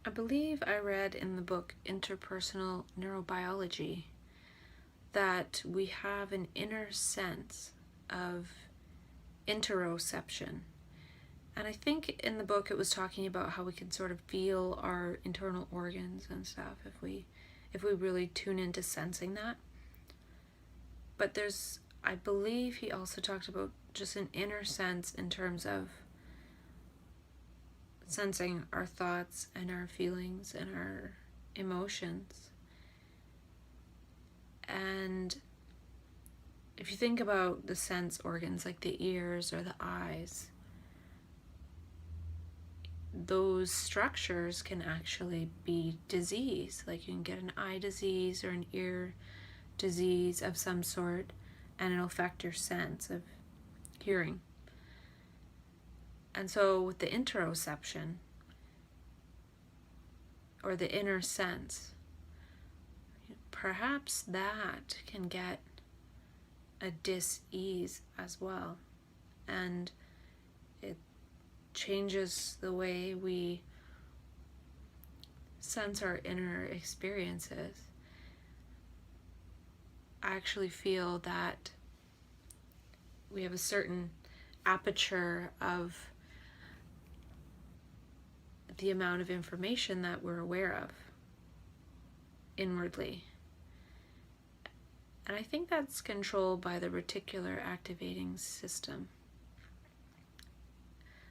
I believe I read in the book Interpersonal Neurobiology that we have an inner sense of interoception. And I think in the book it was talking about how we can sort of feel our internal organs and stuff if we really tune into sensing that. But I believe he also talked about just an inner sense in terms of sensing our thoughts and our feelings and our emotions. And if you think about the sense organs like the ears or the eyes, those structures can actually be disease. Like you can get an eye disease or an ear disease of some sort, and it'll affect your sense of hearing. And so with the interoception, or the inner sense, perhaps that can get a dis-ease as well. And it changes the way we sense our inner experiences. I actually feel that we have a certain aperture of the amount of information that we're aware of inwardly. And I think that's controlled by the reticular activating system.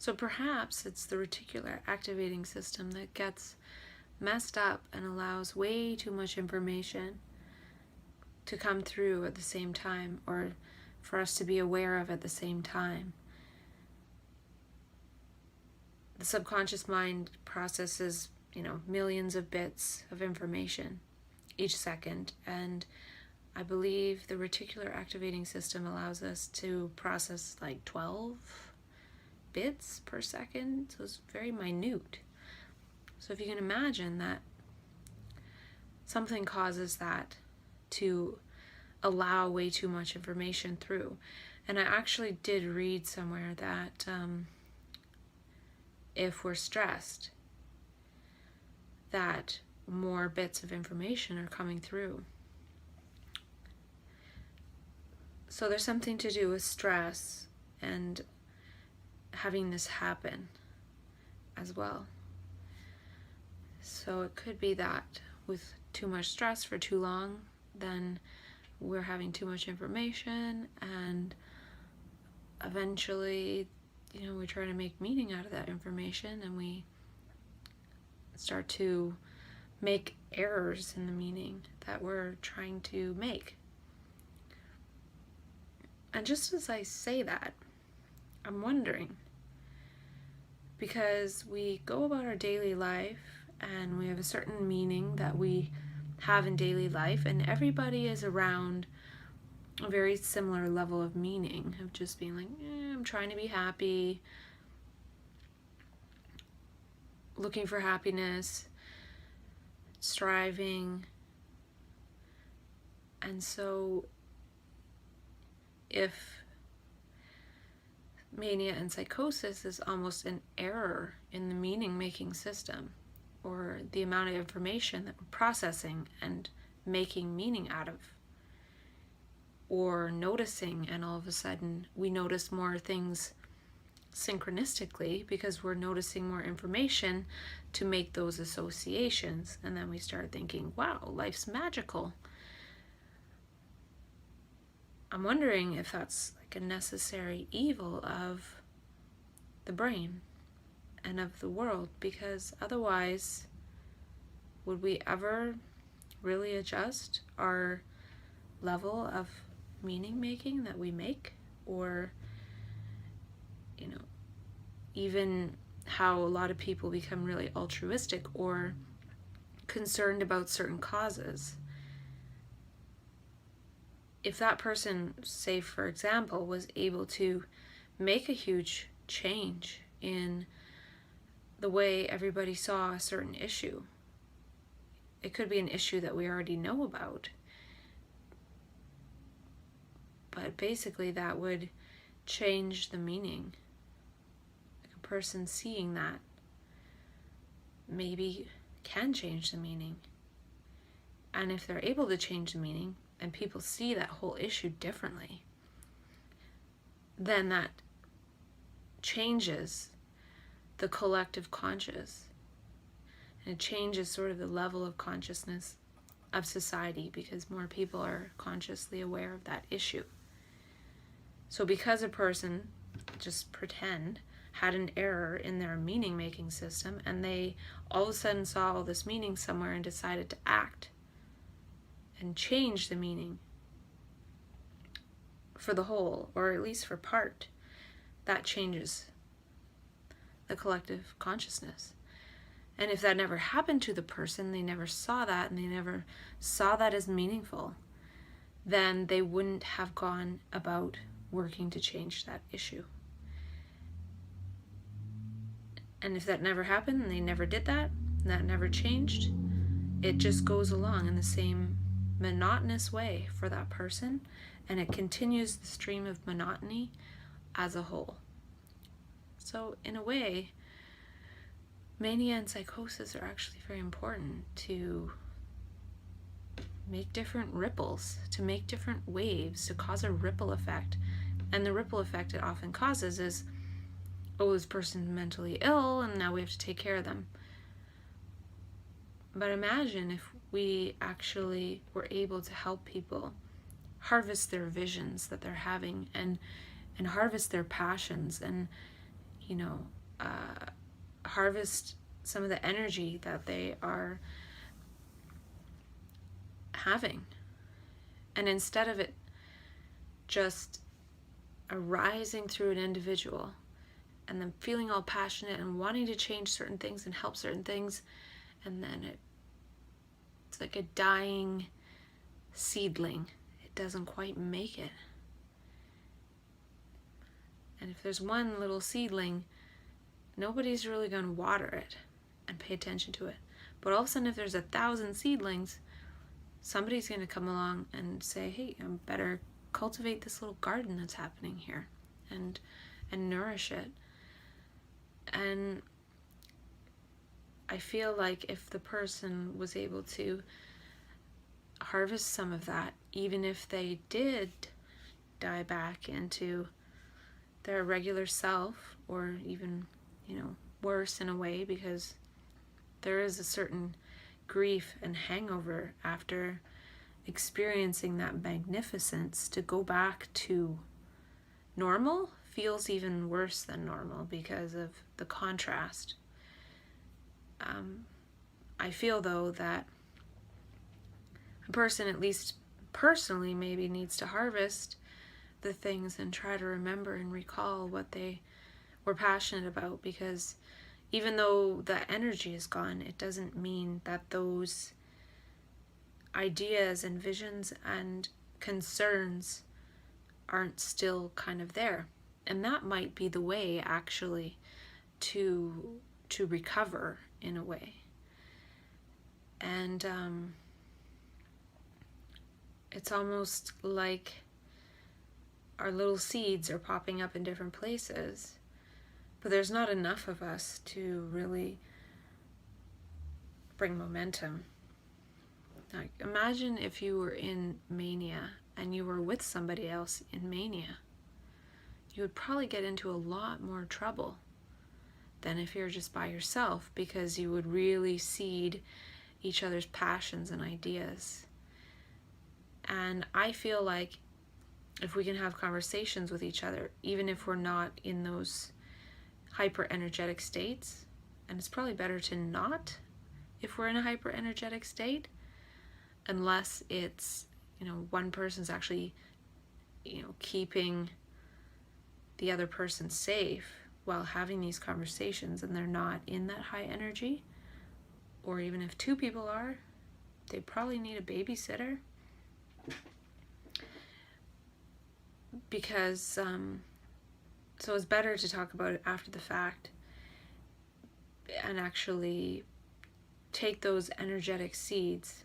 So perhaps it's the reticular activating system that gets messed up and allows way too much information to come through at the same time, or for us to be aware of at the same time. The subconscious mind processes, millions of bits of information each second, and I believe the reticular activating system allows us to process like 12 bits per second, so it's very minute. So if you can imagine that something causes that to allow way too much information through. And I actually did read somewhere that if we're stressed, that more bits of information are coming through. So there's something to do with stress and having this happen as well. So it could be that with too much stress for too long, then we're having too much information, and eventually, we try to make meaning out of that information, and we start to make errors in the meaning that we're trying to make. And just as I say that, I'm wondering, because we go about our daily life and we have a certain meaning that we have in daily life, and everybody is around a very similar level of meaning of just being like, I'm trying to be happy, looking for happiness, striving. And so if mania and psychosis is almost an error in the meaning-making system, or the amount of information that we're processing and making meaning out of, or noticing, and all of a sudden we notice more things synchronistically because we're noticing more information to make those associations, and then we start thinking, wow, life's magical. I'm wondering if that's like a necessary evil of the brain and of the world, because otherwise, would we ever really adjust our level of meaning making that we make? Or, even how a lot of people become really altruistic or concerned about certain causes. If that person, say for example, was able to make a huge change in the way everybody saw a certain issue, it could be an issue that we already know about, but basically that would change the meaning. Like a person seeing that maybe can change the meaning. And if they're able to change the meaning and people see that whole issue differently, then that changes the collective conscious. And it changes sort of the level of consciousness of society because more people are consciously aware of that issue. So because a person, just pretend, had an error in their meaning-making system and they all of a sudden saw all this meaning somewhere and decided to act and change the meaning for the whole, or at least for part, that changes the collective consciousness. And if that never happened to the person, they never saw that and they never saw that as meaningful, then they wouldn't have gone about working to change that issue. And if that never happened and they never did that, and that never changed, it just goes along in the same monotonous way for that person, and it continues the stream of monotony as a whole. So in a way, mania and psychosis are actually very important to make different ripples, to make different waves, to cause a ripple effect. And the ripple effect it often causes is, oh, this person's mentally ill and now we have to take care of them. But imagine if we actually were able to help people harvest their visions that they're having and harvest their passions and, harvest some of the energy that they are having. And instead of it just arising through an individual and then feeling all passionate and wanting to change certain things and help certain things, and then it's like a dying seedling. It doesn't quite make it. And if there's one little seedling, nobody's really going to water it and pay attention to it. But all of a sudden, if there's 1,000 seedlings, somebody's going to come along and say, hey, I better cultivate this little garden that's happening here and nourish it. And I feel like if the person was able to harvest some of that, even if they did die back into their regular self, or even, worse in a way, because there is a certain grief and hangover after experiencing that magnificence. To go back to normal feels even worse than normal because of the contrast. I feel, though, that a person, at least personally, maybe needs to harvest the things and try to remember and recall what they were passionate about, because even though the energy is gone, it doesn't mean that those ideas and visions and concerns aren't still kind of there. And that might be the way, actually, to recover in a way. And it's almost like our little seeds are popping up in different places, but there's not enough of us to really bring momentum. Like, imagine if you were in mania and you were with somebody else in mania. You would probably get into a lot more trouble than if you're just by yourself, because you would really seed each other's passions and ideas. And I feel like if we can have conversations with each other, even if we're not in those hyper energetic states, and it's probably better to not if we're in a hyper energetic state, unless it's, one person's actually, keeping the other person safe while having these conversations and they're not in that high energy. Or even if two people are, they probably need a babysitter. Because, so it's better to talk about it after the fact and actually take those energetic seeds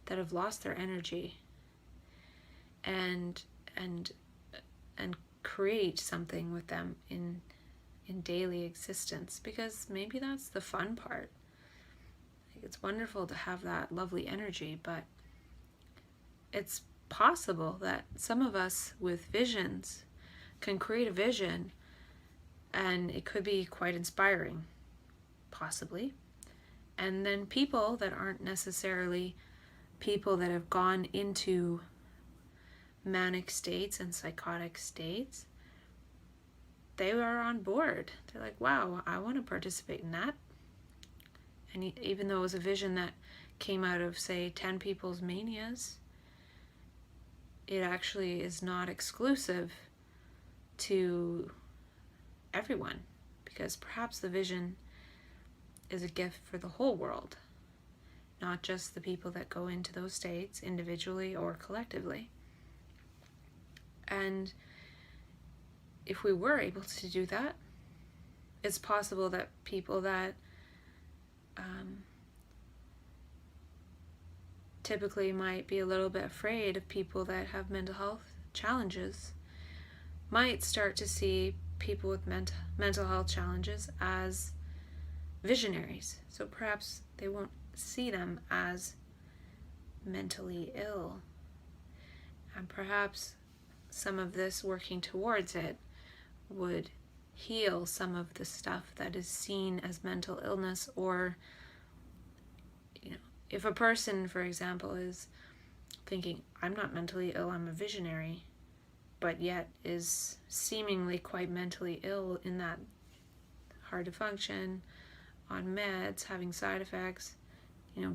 that have lost their energy and create something with them in daily existence, because maybe that's the fun part. it's wonderful to have that lovely energy, but it's possible that some of us with visions can create a vision and it could be quite inspiring, possibly. And then people that aren't necessarily people that have gone into manic states and psychotic states, they are on board. They're like, wow, I want to participate in that. And even though it was a vision that came out of, say, 10 people's manias, it actually is not exclusive to everyone, because perhaps the vision is a gift for the whole world, not just the people that go into those states individually or collectively. And if we were able to do that, it's possible that people that typically might be a little bit afraid of people that have mental health challenges might start to see people with mental health challenges as visionaries. So perhaps they won't see them as mentally ill. And perhaps some of this working towards it would heal some of the stuff that is seen as mental illness. Or, if a person, for example, is thinking, I'm not mentally ill, I'm a visionary, but yet is seemingly quite mentally ill in that hard to function, on meds, having side effects,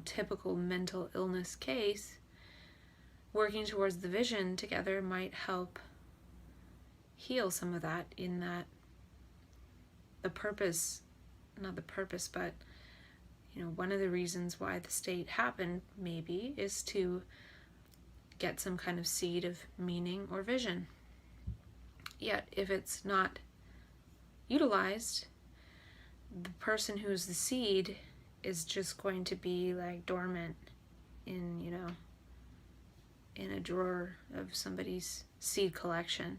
typical mental illness case, working towards the vision together might help heal some of that, in that one of the reasons why the state happened maybe is to get some kind of seed of meaning or vision. Yet if it's not utilized, the person who's the seed is just going to be like dormant in a drawer of somebody's seed collection.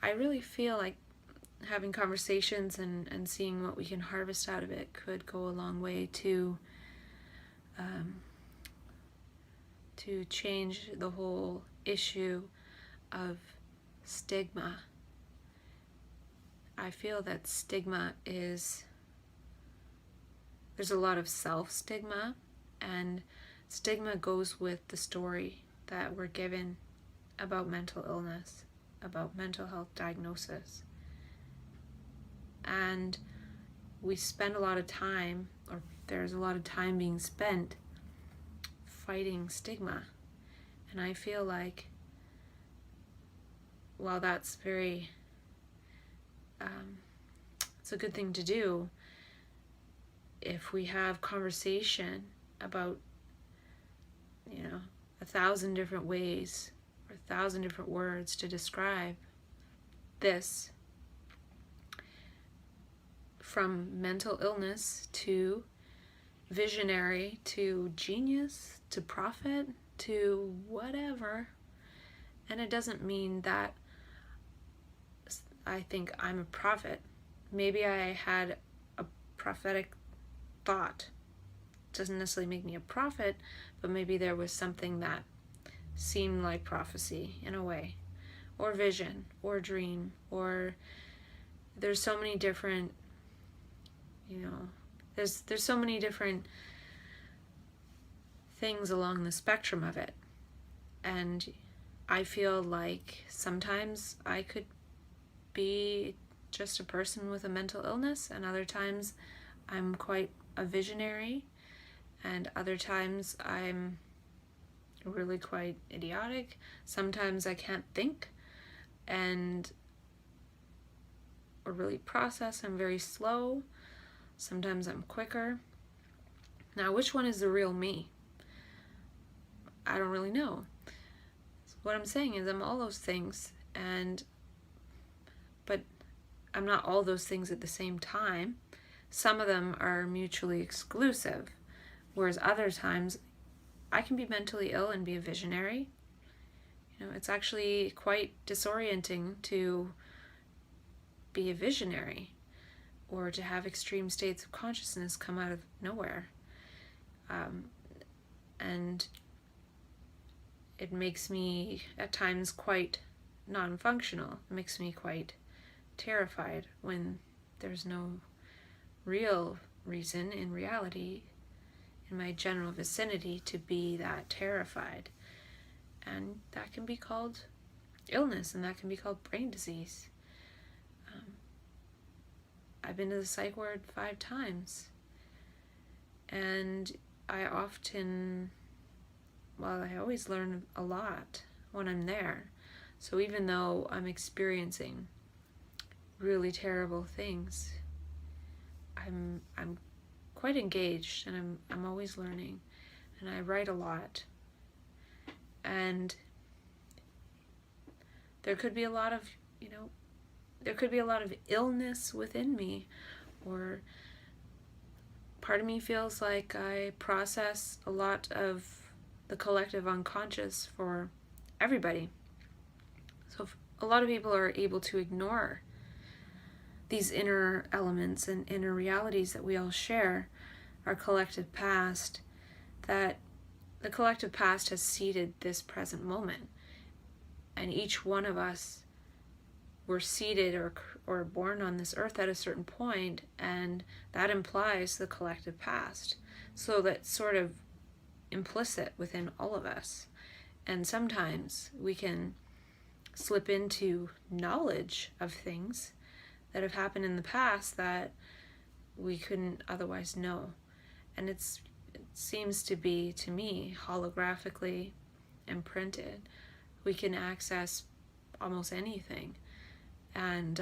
I really feel like having conversations and seeing what we can harvest out of it could go a long way to change the whole issue of stigma. I feel that there's a lot of self-stigma, and stigma goes with the story that we're given about mental illness, about mental health diagnosis. And we spend a lot of time, or there's a lot of time being spent fighting stigma. And I feel like, while that's very, it's a good thing to do, if we have conversation about, 1,000 different ways or 1,000 different words to describe this, from mental illness to visionary to genius to prophet to whatever. And it doesn't mean that I think I'm a prophet. Maybe I had a prophetic thought. Doesn't necessarily make me a prophet, but maybe there was something that seemed like prophecy in a way, or vision, or dream, or there's so many different, there's so many different things along the spectrum of it. And I feel like sometimes I could be just a person with a mental illness, and other times I'm quite a visionary, and other times I'm really quite idiotic. Sometimes I can't think or really process. I'm very slow. Sometimes I'm quicker. Now, which one is the real me? I don't really know. What I'm saying is I'm all those things, but I'm not all those things at the same time. Some of them are mutually exclusive, whereas other times I can be mentally ill and be a visionary. It's actually quite disorienting to be a visionary. or to have extreme states of consciousness come out of nowhere. And it makes me at times quite non-functional. It makes me quite terrified when there's no real reason in reality in my general vicinity to be that terrified. And that can be called illness, and that can be called brain disease. I've been to the psych ward 5 times, and I always learn a lot when I'm there. So even though I'm experiencing really terrible things, I'm quite engaged, and I'm always learning, and I write a lot. And there could be a lot of, illness within me, or part of me feels like I process a lot of the collective unconscious for everybody. So a lot of people are able to ignore these inner elements and inner realities that we all share, our collective past, that the collective past has seeded this present moment. And each one of us were seeded or born on this earth at a certain point, and that implies the collective past. So that's sort of implicit within all of us. And sometimes we can slip into knowledge of things that have happened in the past that we couldn't otherwise know. And it seems to be, to me, holographically imprinted. We can access almost anything. And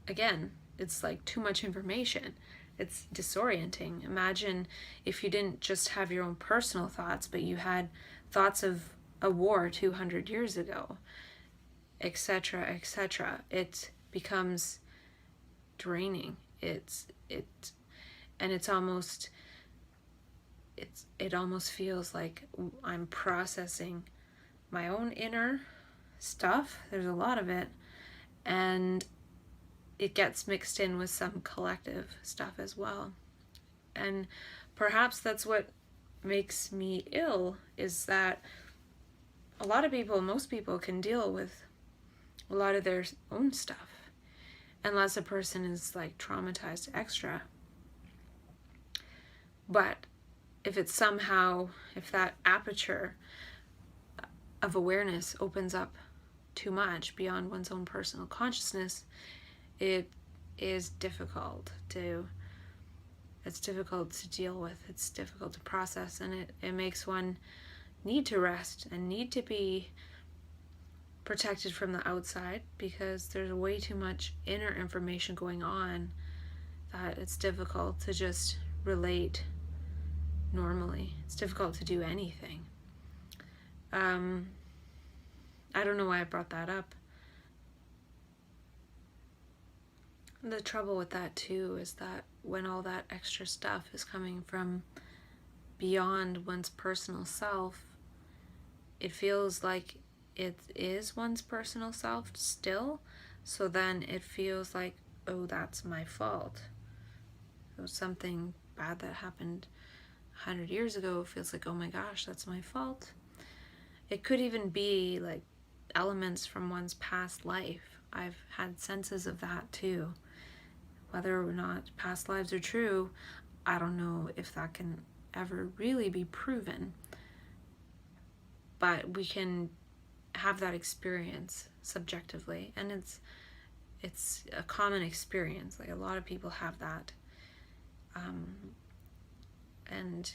again, it's like too much information. It's disorienting. Imagine if you didn't just have your own personal thoughts, but you had thoughts of a war 200 years ago, etc., etc. It becomes draining. It almost feels like I'm processing my own inner stuff. There's a lot of it, and it gets mixed in with some collective stuff as well. And perhaps that's what makes me ill, is that most people can deal with a lot of their own stuff, unless a person is like traumatized extra. But if that aperture of awareness opens up too much beyond one's own personal consciousness, it is difficult to deal with. It's difficult to process, and it makes one need to rest and need to be protected from the outside, because there's way too much inner information going on that it's difficult to just relate normally. It's difficult to do anything. I don't know why I brought that up. The trouble with that too is that when all that extra stuff is coming from beyond one's personal self, it feels like it is one's personal self still. So then it feels like, oh, that's my fault. It was something bad that happened 100 years ago. It feels like, oh my gosh, that's my fault. It could even be like elements from one's past life. I've had senses of that too. Whether or not past lives are true, I don't know if that can ever really be proven. But we can have that experience subjectively, and it's a common experience. Like, a lot of people have that. And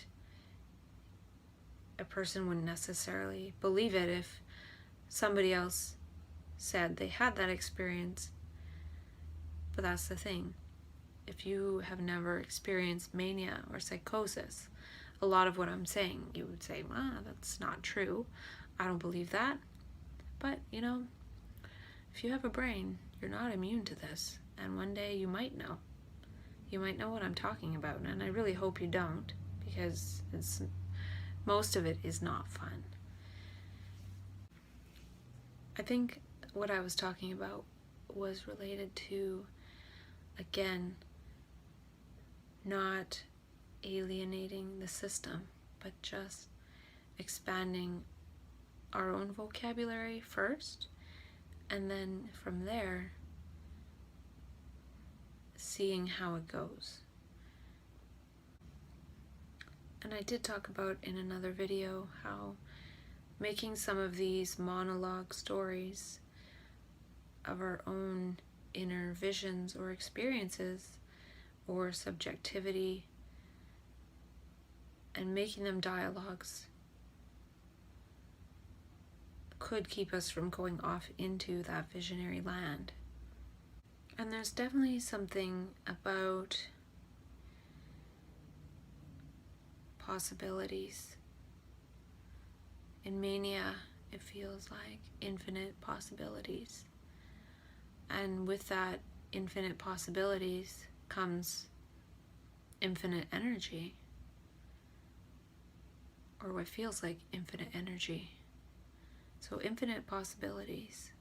a person wouldn't necessarily believe it if somebody else said they had that experience. But that's the thing. If you have never experienced mania or psychosis, a lot of what I'm saying, you would say, that's not true. I don't believe that. But, if you have a brain, you're not immune to this. And one day you might know. You might know what I'm talking about. And I really hope you don't, because most of it is not fun. I think what I was talking about was related to, again, not alienating the system, but just expanding our own vocabulary first, and then from there seeing how it goes. And I did talk about in another video how making some of these monologue stories of our own inner visions or experiences or subjectivity and making them dialogues could keep us from going off into that visionary land. And there's definitely something about possibilities. In mania, it feels like infinite possibilities. And with that infinite possibilities comes infinite energy, or what feels like infinite energy. So infinite possibilities.